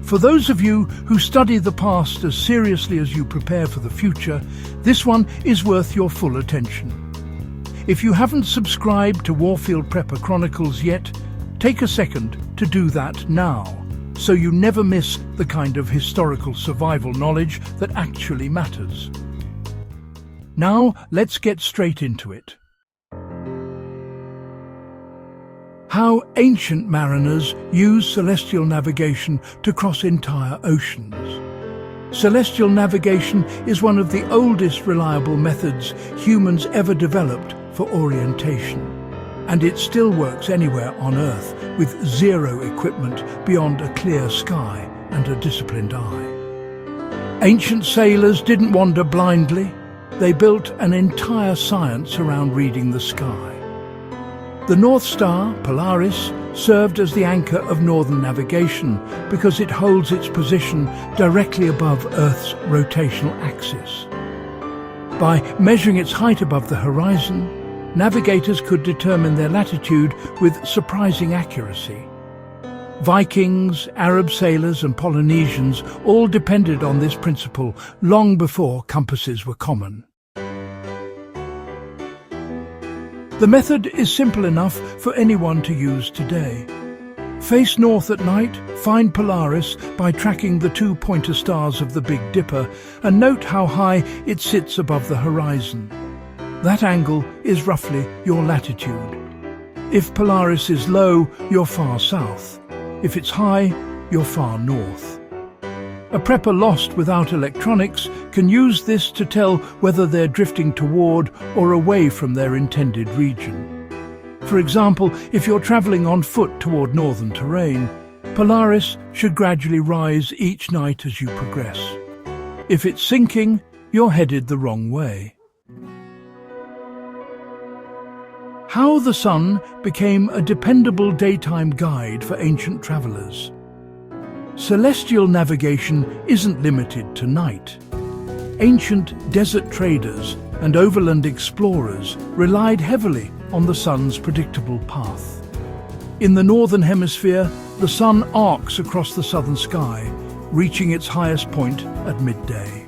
For those of you who study the past as seriously as you prepare for the future, this one is worth your full attention. If you haven't subscribed to Warfield Prepper Chronicles yet, take a second to do that now, so you never miss the kind of historical survival knowledge that actually matters. Now, let's get straight into it. How ancient mariners used celestial navigation to cross entire oceans. Celestial navigation is one of the oldest reliable methods humans ever developed for orientation, and it still works anywhere on Earth with zero equipment beyond a clear sky and a disciplined eye. Ancient sailors didn't wander blindly. They built an entire science around reading the sky. The North Star, Polaris, served as the anchor of northern navigation because it holds its position directly above Earth's rotational axis. By measuring its height above the horizon, navigators could determine their latitude with surprising accuracy. Vikings, Arab sailors and Polynesians all depended on this principle long before compasses were common. The method is simple enough for anyone to use today. Face north at night, find Polaris by tracking the two pointer stars of the Big Dipper, and note how high it sits above the horizon. That angle is roughly your latitude. If Polaris is low, you're far south. If it's high, you're far north. A prepper lost without electronics can use this to tell whether they're drifting toward or away from their intended region. For example, if you're traveling on foot toward northern terrain, Polaris should gradually rise each night as you progress. If it's sinking, you're headed the wrong way. How the sun became a dependable daytime guide for ancient travelers. Celestial navigation isn't limited to night. Ancient desert traders and overland explorers relied heavily on the sun's predictable path. In the northern hemisphere, the sun arcs across the southern sky, reaching its highest point at midday.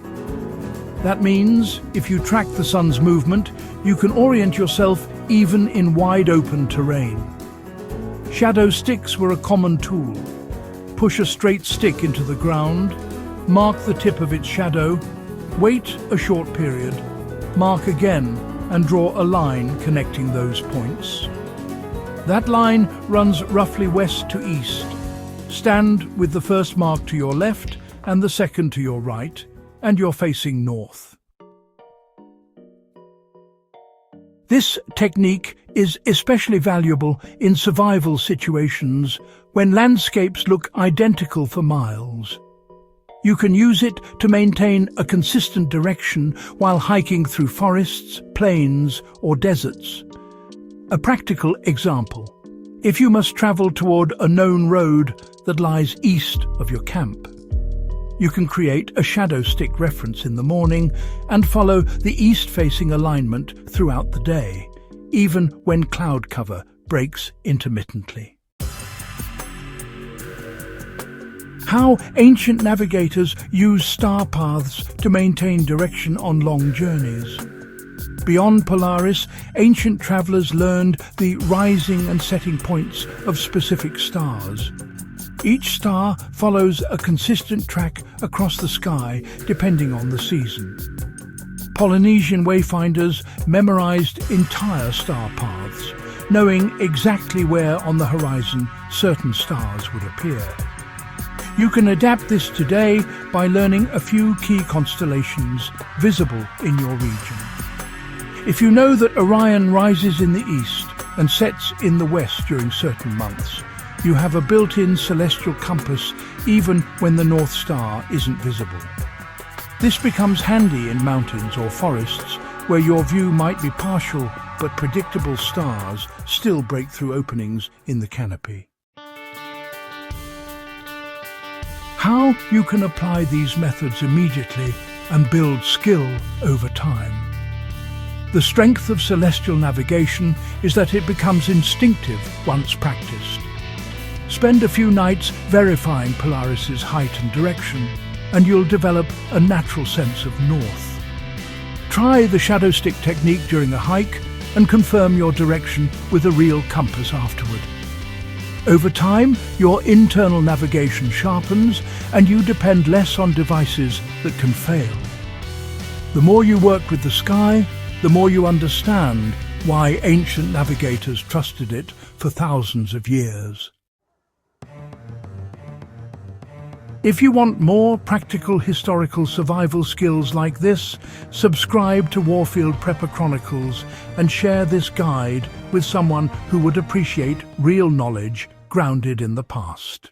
That means, if you track the sun's movement, you can orient yourself even in wide-open terrain. Shadow sticks were a common tool. Push a straight stick into the ground, mark the tip of its shadow, wait a short period, mark again, and draw a line connecting those points. That line runs roughly west to east. Stand with the first mark to your left and the second to your right, and you're facing north. This technique is especially valuable in survival situations when landscapes look identical for miles. You can use it to maintain a consistent direction while hiking through forests, plains, or deserts. A practical example: if you must travel toward a known road that lies east of your camp, you can create a shadow stick reference in the morning and follow the east-facing alignment throughout the day, even when cloud cover breaks intermittently. How ancient navigators used star paths to maintain direction on long journeys. Beyond Polaris, ancient travelers learned the rising and setting points of specific stars. Each star follows a consistent track across the sky depending on the season. Polynesian wayfinders memorized entire star paths, knowing exactly where on the horizon certain stars would appear. You can adapt this today by learning a few key constellations visible in your region. If you know that Orion rises in the east and sets in the west during certain months, you have a built-in celestial compass even when the North Star isn't visible. This becomes handy in mountains or forests where your view might be partial but predictable stars still break through openings in the canopy. How you can apply these methods immediately and build skill over time. The strength of celestial navigation is that it becomes instinctive once practiced. Spend a few nights verifying Polaris's height and direction, and you'll develop a natural sense of north. Try the shadow stick technique during a hike and confirm your direction with a real compass afterward. Over time, your internal navigation sharpens and you depend less on devices that can fail. The more you work with the sky, the more you understand why ancient navigators trusted it for thousands of years. If you want more practical historical survival skills like this, subscribe to Warfield Prepper Chronicles and share this guide with someone who would appreciate real knowledge grounded in the past.